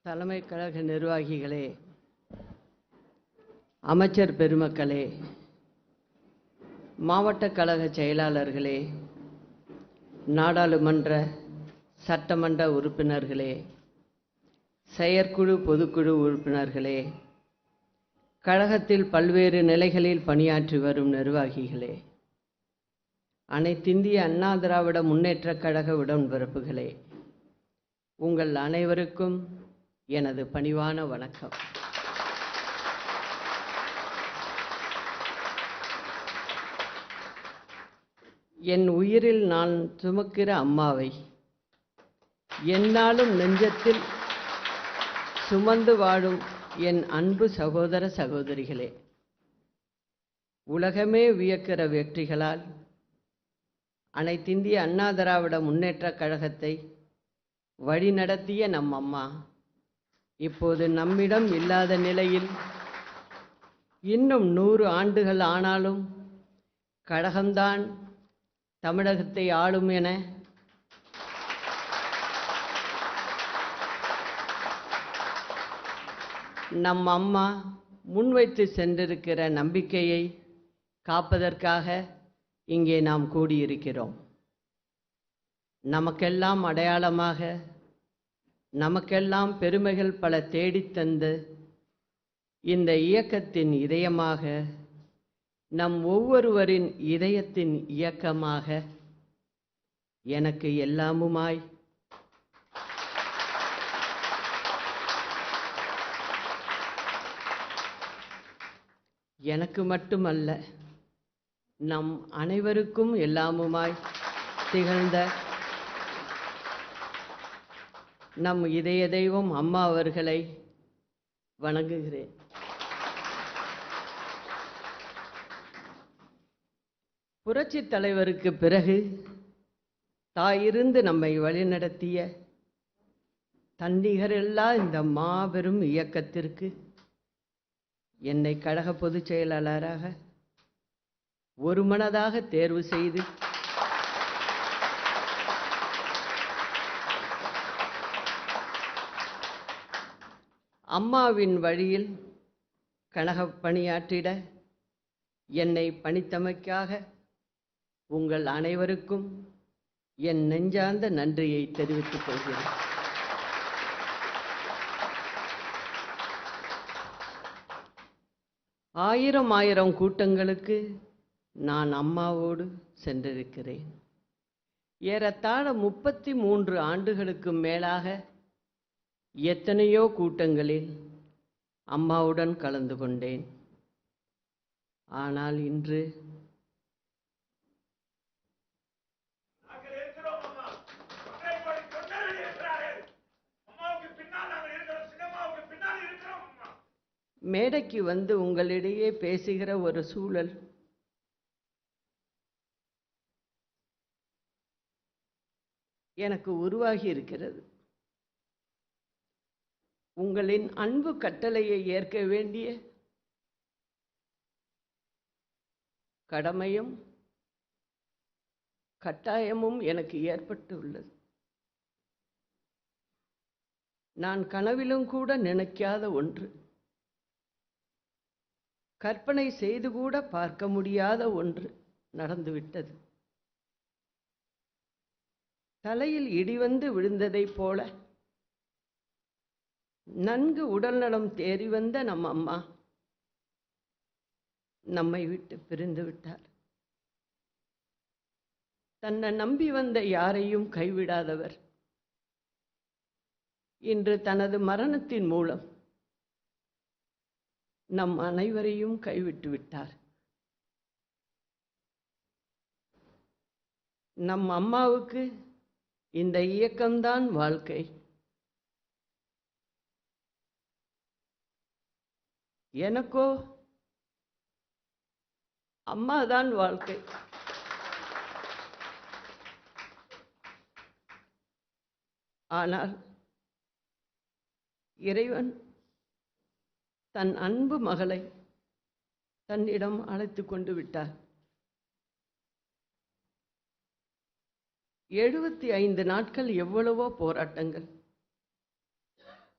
தலைமை கழக நிர்வாகிகளே, அமைச்சர் பெருமக்களே, மாவட்ட கழக செயலாளர்களே, நாடாளுமன்ற சட்டமன்ற உறுப்பினர்களே, செயற்குழு பொதுக்குழு உறுப்பினர்களே, கழகத்தில் பல்வேறு நிலைகளில் பணியாற்றி வரும் நிர்வாகிகளே, அனைத்திந்திய அண்ணா திராவிட முன்னேற்றக் கழக உடன்பிறப்புகளே, உங்கள் அனைவருக்கும் எனது பணிவான வணக்கம். என் உயிரில் நான் சுமக்கிற அம்மாவை எந்நாளும் நெஞ்சத்தில் சுமந்து வாழும் என் அன்பு சகோதர சகோதரிகளே, உலகமே வியக்கிற வெற்றிகளால் அனைத்திந்திய அண்ணா திராவிட முன்னேற்றக் கழகத்தை வழிநடத்திய நம் அம்மா இப்போது நம்மிடம் இல்லாத நிலையில் இன்னும் 100 ஆண்டுகள் ஆனாலும் கழகம்தான் தமிழகத்தை ஆளும் என நம் அம்மா முன்வைத்து சென்றிருக்கிற நம்பிக்கையை காப்பதற்காக இங்கே நாம் கூடியிருக்கிறோம். நமக்கெல்லாம் அடையாளமாக, நமக்கெல்லாம் பெருமைகள் பல தேடித்தந்து இந்த இயக்கத்தின் இதயமாக, நம் ஒவ்வொருவரின் இதயத்தின் இயக்கமாக, எனக்கு எல்லாமுமாய் எனக்கு மட்டுமல்ல நம் அனைவருக்கும் எல்லாமுமாய் திகழ்ந்த நம் இதய தெய்வம் அம்மா அவர்களை வணங்குகிறேன். புரட்சித் தலைவருக்கு பிறகு தாயிருந்து நம்மை வழிநடத்திய தன்னிகரில்லா இந்த மாபெரும் இயக்கத்திற்கு என்னை கழக பொதுச் செயலாளராக ஒருமனதாக தேர்வு செய்து அம்மாவின் வழியில் கழக பணியாற்றிட என்னை பணித்தமைக்காக உங்கள் அனைவருக்கும் என் நெஞ்சார்ந்த நன்றியை தெரிவித்துக் கொள்கிறேன். ஆயிரம் கூட்டங்களுக்கு நான் அம்மாவோடு சென்றிருக்கிறேன். ஏறத்தாழ 33 ஆண்டுகளுக்கு மேலாக எத்தனையோ கூட்டங்களில் அம்மாவுடன் கலந்து கொண்டேன். ஆனால் இன்று மேடைக்கு வந்து உங்களிடையே பேசுகிற ஒரு சூழல் எனக்கு உருவாகி இருக்கிறது. உங்களின் அன்பு கட்டளையை ஏற்க வேண்டிய கடமையும் கட்டாயமும் எனக்கு ஏற்பட்டு உள்ளது. நான் கனவிலும் கூட நினைக்காத ஒன்று, கற்பனை செய்து கூட பார்க்க முடியாத ஒன்று நடந்துவிட்டது. தலையில் இடி வந்து விழுந்ததைப் போல நன்கு உடல்நலம் தேறி வந்த நம் அம்மா நம்மை விட்டு பிரிந்து விட்டார். தன்னை நம்பி வந்த யாரையும் கைவிடாதவர் இன்று தனது மரணத்தின் மூலம் நம் அனைவரையும் கைவிட்டு விட்டார். நம் அம்மாவுக்கு இந்த இயக்கம்தான் வாழ்க்கை, எனக்கோ அம்மாதான் வாழ்க்கை. ஆனால் இறைவன் தன் அன்பு மகளை தன்னிடம் அழைத்து கொண்டு விட்டார். 75 நாட்கள் எவ்வளவோ போராட்டங்கள்,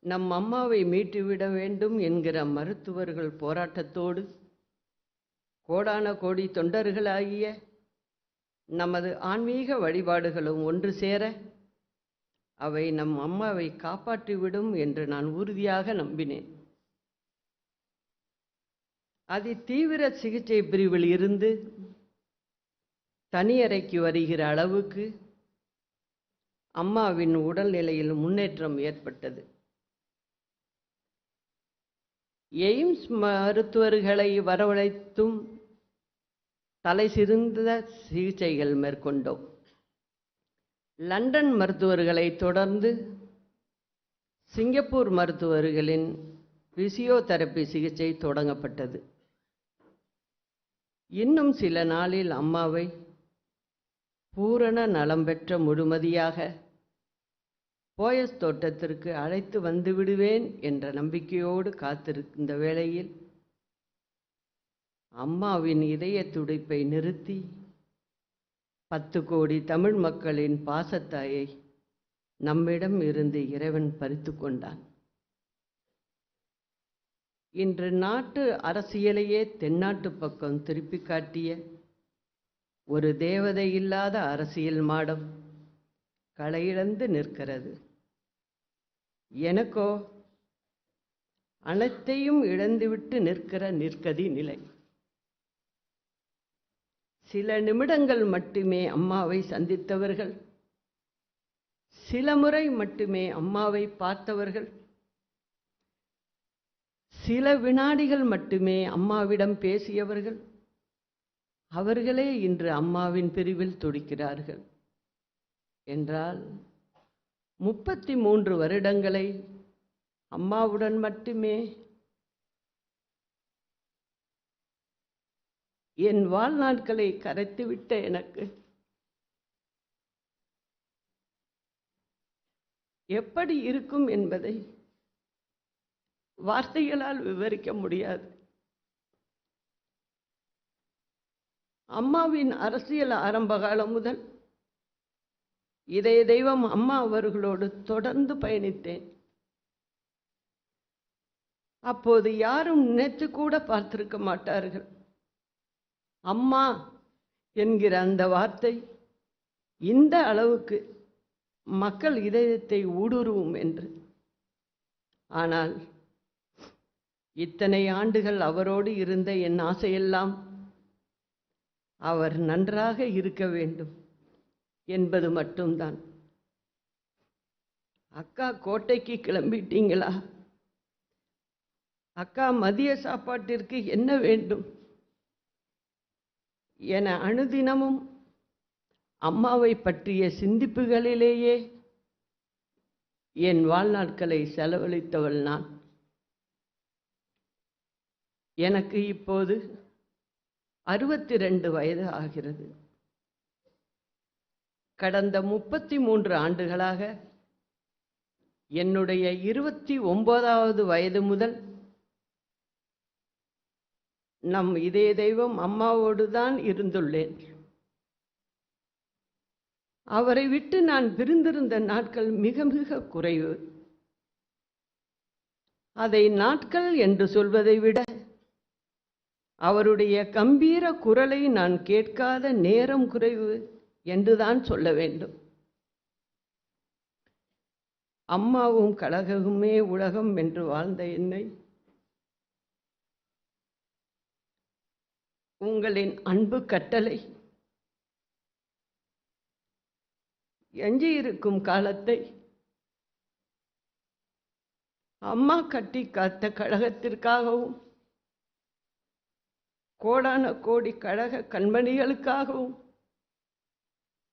நம் அம்மாவை மீட்டுவிட வேண்டும் என்கிற மருத்துவர்கள் போராட்டத்தோடு கோடான கோடி தொண்டர்களாகிய நமது ஆன்மீக வழிபாடுகளும் ஒன்று சேர அவை நம் அம்மாவை காப்பாற்றிவிடும் என்று நான் உறுதியாக நம்பினேன். அதி தீவிர சிகிச்சை பிரிவில் இருந்து தனியறைக்கு வருகிற அளவுக்கு அம்மாவின் உடல்நிலையில் முன்னேற்றம் ஏற்பட்டது. எய்ம்ஸ் மருத்துவர்களை வரவழைத்தும் தலை சிறந்த சிகிச்சைகள் மேற்கொண்டோம். லண்டன் மருத்துவர்களை தொடர்ந்து சிங்கப்பூர் மருத்துவர்களின் பிசியோதெரப்பி சிகிச்சை தொடங்கப்பட்டது. இன்னும் சில நாளில் அம்மாவை பூரண நலம் பெற்ற முழுமதியாக போயஸ் தோட்டத்திற்கு அழைத்து வந்து விடுவேன் என்ற நம்பிக்கையோடு காத்திருந்த வேளையில் அம்மாவின் இதய துடிப்பை நிறுத்தி 10 கோடி தமிழ் மக்களின் பாசத்தாயை நம்மிடம் இருந்து இறைவன் பறித்து கொண்டான். இன்று நாட்டு அரசியலையே தென்னாட்டு பக்கம் திருப்பி காட்டிய ஒரு தேவதை இல்லாத அரசியல் மாடம் களையிழந்து நிற்கிறது. எனக்கோ அனைத்தையும் இழந்துவிட்டு நிற்கிற நிற்கதி நிலை. சில நிமிடங்கள் மட்டுமே அம்மாவை சந்தித்தவர்கள், சில முறை மட்டுமே அம்மாவை பார்த்தவர்கள், சில வினாடிகள் மட்டுமே அம்மாவிடம் பேசியவர்கள், அவர்களே இன்று அம்மாவின் பிரிவில் துடிக்கிறார்கள் என்றால் 33 வருடங்களை அம்மாவுடன் மட்டுமே என் வாழ்நாட்களை கரைத்துவிட்ட எனக்கு எப்படி இருக்கும் என்பதை வார்த்தைகளால் விவரிக்க முடியாது. அம்மாவின் அரசியல் ஆரம்ப காலம் முதல் இதய தெய்வம் அம்மா அவர்களோடு தொடர்ந்து பயணித்தேன். அப்போது யாரும் நினைத்து கூட பார்த்திருக்க மாட்டார்கள் அம்மா என்கிற அந்த வார்த்தை இந்த அளவுக்கு மக்கள் இதயத்தை ஊடுருவும் என்று. ஆனால் இத்தனை ஆண்டுகள் அவரோடு இருந்த என் ஆசையெல்லாம் அவர் நன்றாக இருக்க வேண்டும் என்பது மட்டும்தான். அக்கா கோட்டைக்கு கிளம்பிட்டீங்களா? அக்கா மதிய சாப்பாட்டிற்கு என்ன வேண்டும் என அனுதினமும் அம்மாவை பற்றிய சிந்திப்புகளிலேயே என் வாழ்நாட்களை செலவழித்தவள் நான். எனக்கு இப்போது 62 வயது ஆகிறது. கடந்த 33 ஆண்டுகளாக என்னுடைய 29வது வயது முதல் நம் இதய தெய்வம் அம்மாவோடு தான் இருந்துள்ளேன். அவரை விட்டு நான் பிரிந்திருந்த நாட்கள் மிக மிக குறைவு. அதை நாட்கள் என்று சொல்வதை விட அவருடைய கம்பீர குரலை நான் கேட்காத நேரம் குறைவு என்றுதான் சொல்ல வேண்டும். அம்மாவும் கழகமுமே உலகம் என்று வாழ்ந்த என்னை உங்களின் அன்பு கட்டளை எஞ்சியிருக்கும் காலத்தை அம்மா கட்டி காத்த கழகத்திற்காகவும் கோடான கோடி கழக கண்மணிகளுக்காகவும்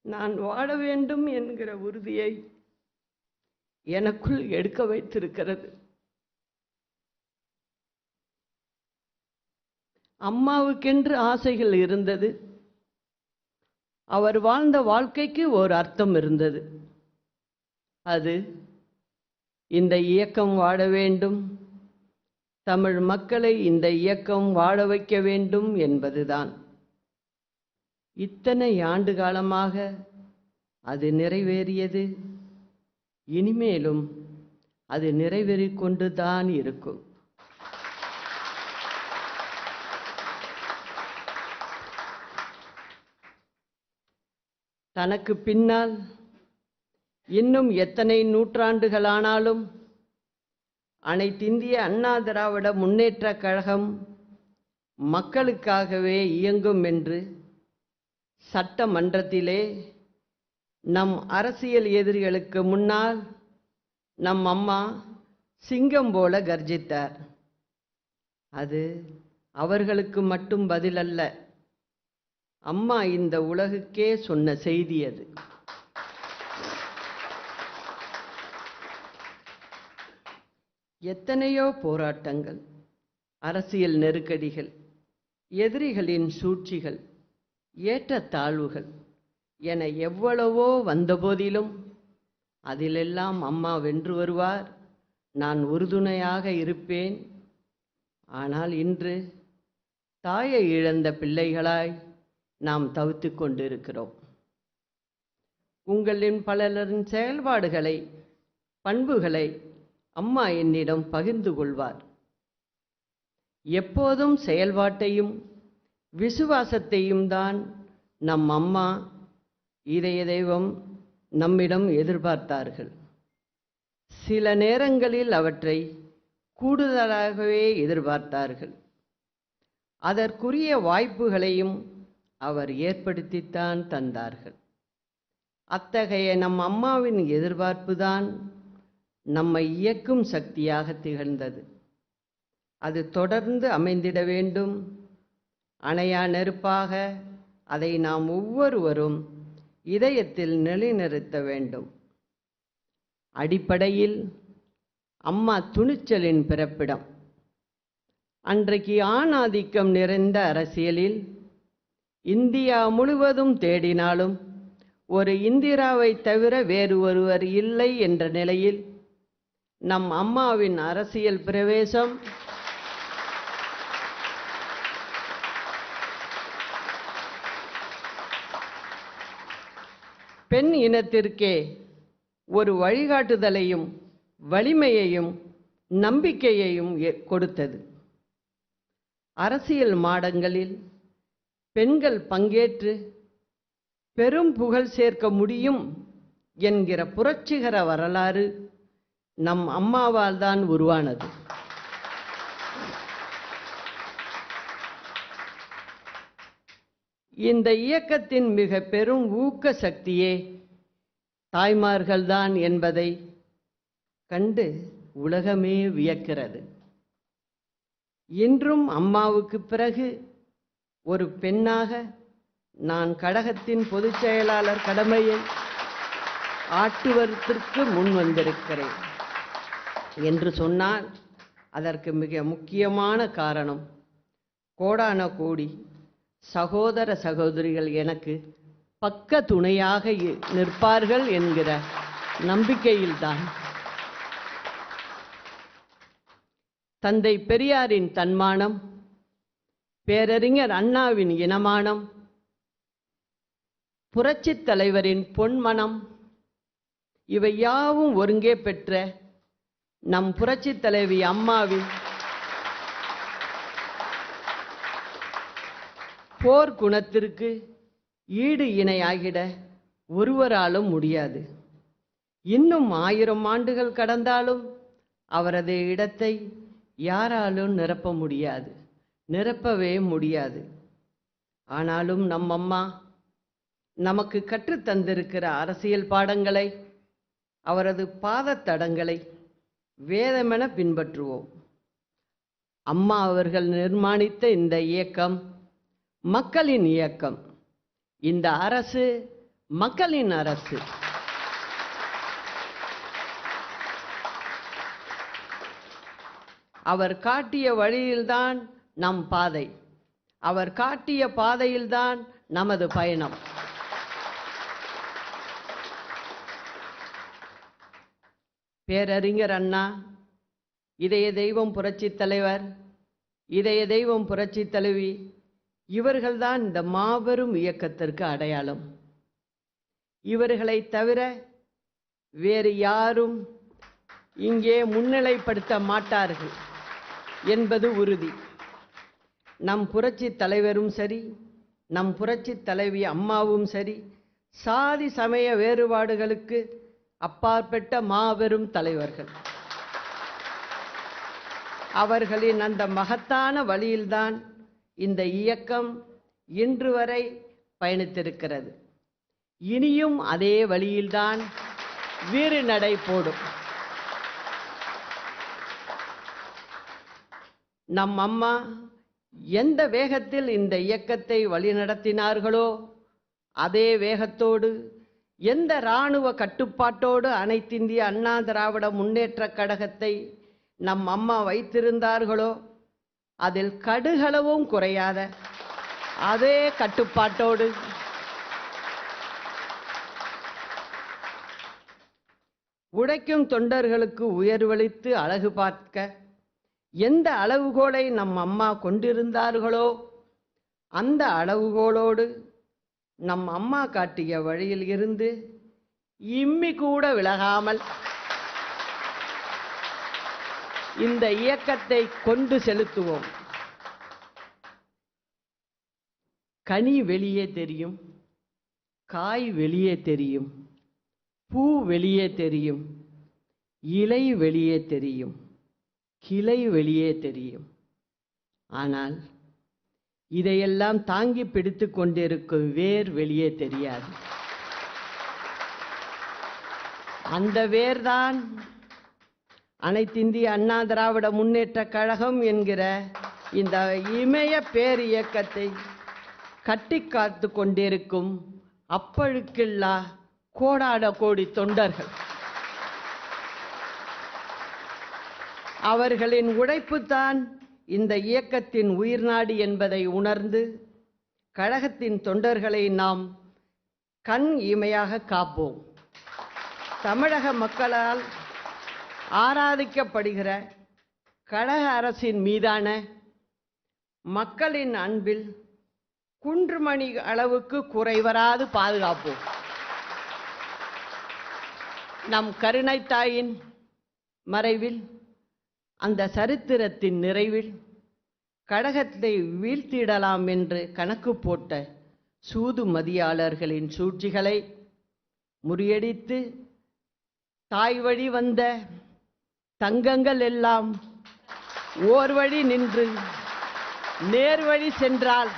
நான் வாழ வேண்டும் என்கிற உறுதியை எனக்குள் எடுக்க வைத்திருக்கிறது. அம்மாவுக்கென்று ஆசைகள் இருந்தது. அவர் வாழ்ந்த வாழ்க்கைக்கு ஒரு அர்த்தம் இருந்தது. அது இந்த இயக்கம் வாழ வேண்டும், தமிழ் மக்களை இந்த இயக்கம் வாழ வைக்க வேண்டும் என்பதுதான். இத்தனை ஆண்டு காலமாக அது நிறைவேறியது. இனிமேலும் அது நிறைவேறிக் கொண்டுதான் இருக்கும். தனக்கு பின்னால் இன்னும் எத்தனை நூற்றாண்டுகளானாலும் அனைத்திந்திய அண்ணா திராவிட முன்னேற்றக் கழகம் மக்களுக்காகவே இயங்கும் என்று சட்டமன்றத்திலே நம் அரசியல் எதிரிகளுக்கு முன்னால் நம் அம்மா சிங்கம் போல கர்ஜித்தார். அது அவர்களுக்கு மட்டும் பதில் அல்ல, அம்மா இந்த உலகுக்கே சொன்ன செய்தி அது. எத்தனையோ போராட்டங்கள், அரசியல் நெருக்கடிகள், எதிரிகளின் சூழ்ச்சிகள், ஏற்றத்தாழ்வுகள் என எவ்வளவோ வந்தபோதிலும் அதிலெல்லாம் அம்மா வென்று வருவார், நான் உறுதுணையாக இருப்பேன். ஆனால் இன்று தாயை இழந்த பிள்ளைகளாய் நாம் தவித்து கொண்டிருக்கிறோம். உங்களின் பலரின் செயல்பாடுகளை, பண்புகளை அம்மா என்னிடம் பகிர்ந்து கொள்வார். எப்போதும் செயல்பாட்டையும் விசுவாசத்தையும் தான் நம் அம்மா இதய தெய்வம் நம்மிடம் எதிர்பார்த்தார்கள். சில நேரங்களில் அவற்றை கூடுதலாகவே எதிர்பார்த்தார்கள். அதற்குரிய வாய்ப்புகளையும் அவர் ஏற்படுத்தித்தான் தந்தார்கள். அத்தகைய நம் அம்மாவின் எதிர்பார்ப்புதான் நம்மை இயக்கும் சக்தியாக திகழ்ந்தது. அது தொடர்ந்து அமைந்திட வேண்டும். அணையா நெருப்பாக அதை நாம் ஒவ்வொருவரும் இதயத்தில் நிலைநிறுத்த வேண்டும். அடிப்படையில் அம்மா துணிச்சலின் பிறப்பிடம். அன்றைக்கு ஆணாதிக்கம் நிறைந்த அரசியலில் இந்தியா முழுவதும் தேடினாலும் ஒரு இந்திராவை தவிர வேறு ஒருவர் இல்லை என்ற நிலையில் நம் அம்மாவின் அரசியல் பிரவேசம் பெண் இனத்திற்கே ஒரு வழிகாட்டுதலையும் வலிமையையும் நம்பிக்கையையும் கொடுத்தது. அரசியல் மாடங்களில் பெண்கள் பங்கேற்று பெரும் புகழ் சேர்க்க முடியும் என்கிற புரட்சிகர வரலாறு நம் அம்மாவால் தான் உருவானது. இந்த இயக்கத்தின் மிக பெரும் ஊக்க சக்தியே தாய்மார்கள்தான் என்பதை கண்டு உலகமே வியக்கிறது. இன்றும் அம்மாவுக்கு பிறகு ஒரு பெண்ணாக நான் கழகத்தின் பொதுச் செயலாளர் கடமையை ஆற்றுவதற்கு முன் வந்திருக்கிறேன் என்று சொன்னால் அதற்கு மிக முக்கியமான காரணம் கோடான கோடி சகோதர சகோதரிகள் எனக்கு பக்க துணையாக நிற்பார்கள் என்கிற நம்பிக்கையில்தான். தந்தை பெரியாரின் தன்மானம், பேரறிஞர் அண்ணாவின் இனமானம், புரட்சித் தலைவரின் பொன்மனம், இவை யாவும் ஒருங்கே பெற்ற நம் புரட்சித் தலைவி அம்மாவின் போர் குணத்திற்கு ஈடு இணையாகிட ஒருவராலும் முடியாது. இன்னும் 1000 ஆண்டுகள் கடந்தாலும் அவரது இடத்தை யாராலும் நிரப்ப முடியாது, நிரப்பவே முடியாது. ஆனாலும் நம் அம்மா நமக்கு கற்றுத்தந்திருக்கிற அரசியல் பாடங்களை, அவரது பாதத்தடங்களை வேதமென பின்பற்றுவோம். அம்மா அவர்கள் நிர்மாணித்த இந்த இயக்கம் மக்களின் இயக்கம். இந்த அரசு மக்களின் அரசு. அவர் காட்டிய வழியில்தான் நம் பாதை, அவர் காட்டிய பாதையில்தான் நமது பயணம். பேரறிஞர் அண்ணா, இதய தெய்வம் புரட்சித் தலைவர், இதய தெய்வம் புரட்சித் தலைவி, இவர்கள்தான் இந்த மாபெரும் இயக்கத்திற்கு அடையாளம். இவர்களை தவிர வேறு யாரும் இங்கே முன்னிலைப்படுத்த மாட்டார்கள் என்பது உறுதி. நம் புரட்சி தலைவரும் சரி, நம் புரட்சி தலைவி அம்மாவும் சரி, சாதி சமய வேறுபாடுகளுக்கு அப்பாற்பட்ட மாபெரும் தலைவர்கள். அவர்களின் அந்த மகத்தான வழியில்தான் இந்த இயக்கம் இன்று வரை பயணித்திருக்கிறது. இனியும் அதே வழியில்தான் வீறு நடை போடும். நம் அம்மா எந்த வேகத்தில் இந்த இயக்கத்தை வழிநடத்தினார்களோ அதே வேகத்தோடு, எந்த இராணுவ கட்டுப்பாட்டோடு அனைத்திந்திய அண்ணா திராவிட முன்னேற்றக் கழகத்தை நம் அம்மா வைத்திருந்தார்களோ அதில் கடுகளவும் குறையாத அதே கட்டுப்பாட்டோடு உழைக்கும் தொண்டர்களுக்கு உயர்வளித்து அழகு பார்க்க எந்த அளவுகோலை நம் அம்மா கொண்டிருந்தார்களோ அந்த அளவுகோலோடு நம் அம்மா காட்டிய வழியில் இருந்து இம்மி கூட விலகாமல் இந்த இயக்கத்தை கொண்டு செலுத்துவோம். கனி வெளியே தெரியும், காய் வெளியே தெரியும், பூ வெளியே தெரியும், இலை வெளியே தெரியும், கிளை வெளியே தெரியும். ஆனால் இதையெல்லாம் தாங்கி பிடித்து கொண்டிருக்கும் வேர் வெளியே தெரியாது. அந்த வேர்தான் அனைத்திந்திய அண்ணா திராவிட முன்னேற்றக் கழகம் என்கிற இந்த இமய பேர் இயக்கத்தை கட்டி காத்து கொண்டிருக்கும் அப்பழுக்கில்லா கோடான கோடி தொண்டர்கள். அவர்களின் உழைப்புத்தான் இந்த இயக்கத்தின் உயிர்நாடி என்பதை உணர்ந்து கழகத்தின் தொண்டர்களை நாம் கண் இமையாக காப்போம். தமிழக மக்களால் ஆராதிக்கப்படுகிற கழக அரசின் மீதான மக்களின் அன்பில் குன்றுமணி அளவுக்கு குறைவராது பாதுகாப்போம். நம் கருணை தாயின் மறைவில், அந்த சரித்திரத்தின் நிறைவில் கழகத்தை வீழ்த்திடலாம் என்று கணக்கு போட்ட சூது மதியாளர்களின் சூழ்ச்சிகளை முறியடித்து தாய் வழி வந்த தங்கங்கள் எல்லாம் ஓர் வழி நின்று நேர்வழி சென்றால்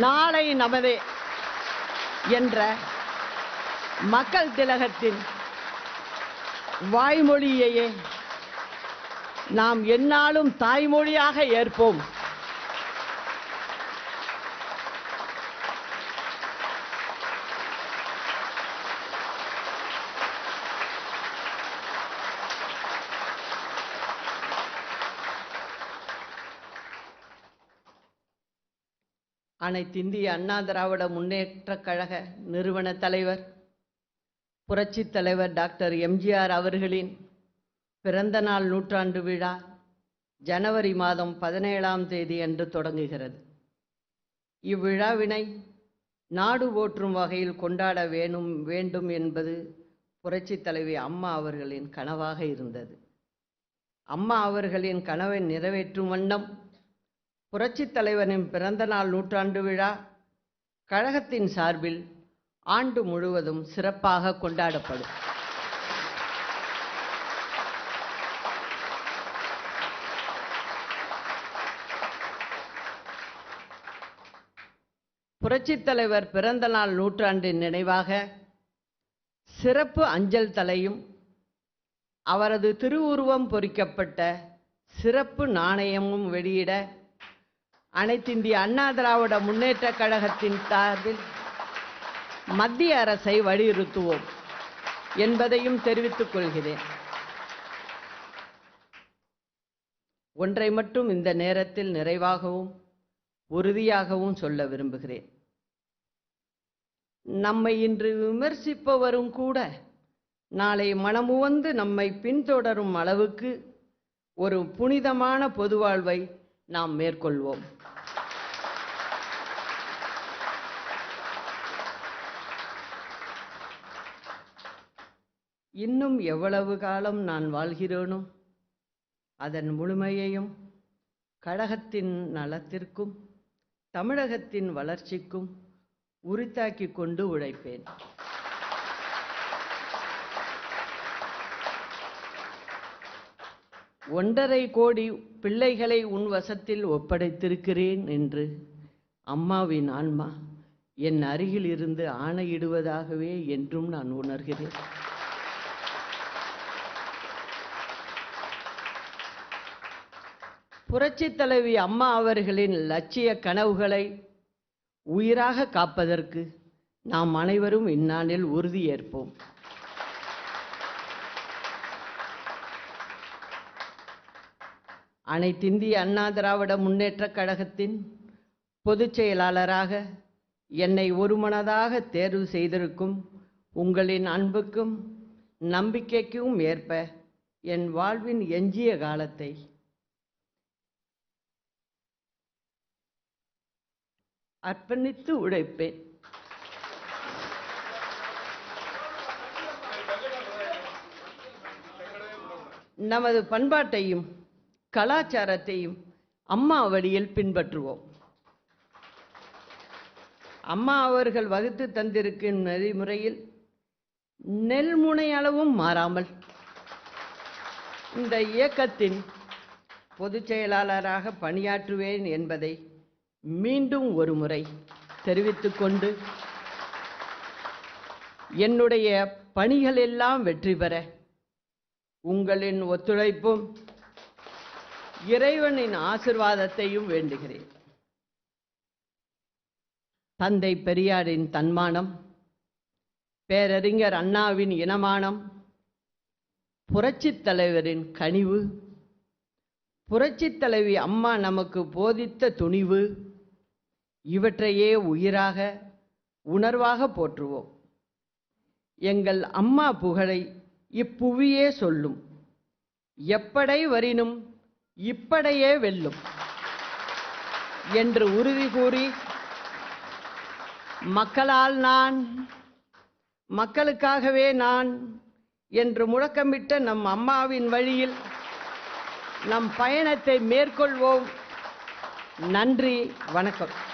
நாளை நமதே என்ற மக்கள் திலகத்தின் வாய்மொழியையே நாம் எந்நாளும் தாய்மொழியாக ஏற்போம். அனைத்திந்திய அண்ணா திராவிட முன்னேற்றக் கழக நிறுவன தலைவர் புரட்சித் தலைவர் டாக்டர் எம்ஜிஆர் அவர்களின் பிறந்தநாள் நூற்றாண்டு விழா ஜனவரி மாதம் 17ஆம் தேதி அன்று தொடங்குகிறது. இவ்விழாவினை நாடு போற்றும் வகையில் கொண்டாட வேண்டும் என்பது புரட்சித் தலைவி அம்மா அவர்களின் கனவாக இருந்தது. அம்மா அவர்களின் கனவை நிறைவேற்றும் வண்ணம் புரட்சித் தலைவரின் பிறந்தநாள் நூற்றாண்டு விழா கழகத்தின் சார்பில் ஆண்டு முழுவதும் சிறப்பாக கொண்டாடப்படும். புரட்சித் தலைவர் பிறந்தநாள் நூற்றாண்டின் நினைவாக சிறப்பு அஞ்சல் தலையும் அவரது திருவுருவம் பொறிக்கப்பட்ட சிறப்பு நாணயமும் வெளியிட அனைத்திந்திய அண்ணா திராவிட முன்னேற்றக் கழகத்தின் சார்பில் மத்திய அரசை வலியுறுத்துவோம் என்பதையும் தெரிவித்துக் கொள்கிறேன். ஒன்றை மட்டும் இந்த நேரத்தில் நிறைவாகவும் உறுதியாகவும் சொல்ல விரும்புகிறேன். நம்மை இன்று விமர்சிப்பவரும் கூட நாளை மனமுவந்து நம்மை பின்தொடரும் அளவுக்கு ஒரு புனிதமான பொதுவாழ்வை நாம் மேற்கொள்வோம். இன்னும் எவ்வளவு காலம் நான் வாழ்கிறேனோ அதன் முழுமையையும் கழகத்தின் நலத்திற்கும் தமிழகத்தின் வளர்ச்சிக்கும் உரித்தாக்கிக் கொண்டு உழைப்பேன். ஒன்றரை கோடி பிள்ளைகளை உன் வசத்தில் ஒப்படைத்திருக்கிறேன் என்று அம்மாவின் ஆன்மா என் அருகில் இருந்து ஆணையிடுவதாகவே என்றும் நான் உணர்கிறேன். புரட்சித் தலைவி அம்மா அவர்களின் லட்சிய கனவுகளை உயிராக காப்பதற்கு நாம் அனைவரும் இந்நாளில் உறுதியேற்போம். அனைத்திந்திய அண்ணா திராவிட முன்னேற்றக் கழகத்தின் பொதுச் செயலாளராக என்னை ஒருமனதாக தேர்வு செய்திருக்கும் உங்களின் அன்புக்கும் நம்பிக்கைக்கும் ஏற்ப என் வாழ்வின் எஞ்சிய காலத்தை அர்ப்பணித்து உழைப்பேன். நமது பண்பாட்டையும் கலாச்சாரத்தையும் அம்மா வழியில் பின்பற்றுவோம். அம்மா அவர்கள் வகுத்து தந்திருக்கும் நெறிமுறையில் நெல்முனையளவும் மாறாமல் இந்த இயக்கத்தின் பொதுச் செயலாளராக பணியாற்றுவேன் என்பதை மீண்டும் ஒரு முறை தெரிவித்துக்கொண்டு என்னுடைய பணிகள் எல்லாம் வெற்றி பெற உங்களின் ஒத்துழைப்பும் இறைவனின் ஆசீர்வாதத்தையும் வேண்டுகிறேன். தந்தை பெரியாரின் தன்மானம், பேரறிஞர் அண்ணாவின் இனமானம், புரட்சித் தலைவரின் கனிவு, புரட்சித் தலைவி அம்மா நமக்கு போதித்த துணிவு, இவற்றையே உயிராக உணர்வாக போற்றுவோம். எங்கள் அம்மா புகழை இப்புவியே சொல்லும். எப்படை வரினும் இப்படையே வெல்லும் என்று உறுதி கூறி மக்களால் நான், மக்களுக்காகவே நான் என்று முழக்கமிட்ட நம் அம்மாவின் வழியில் நம் பயணத்தை மேற்கொள்வோம். நன்றி, வணக்கம்.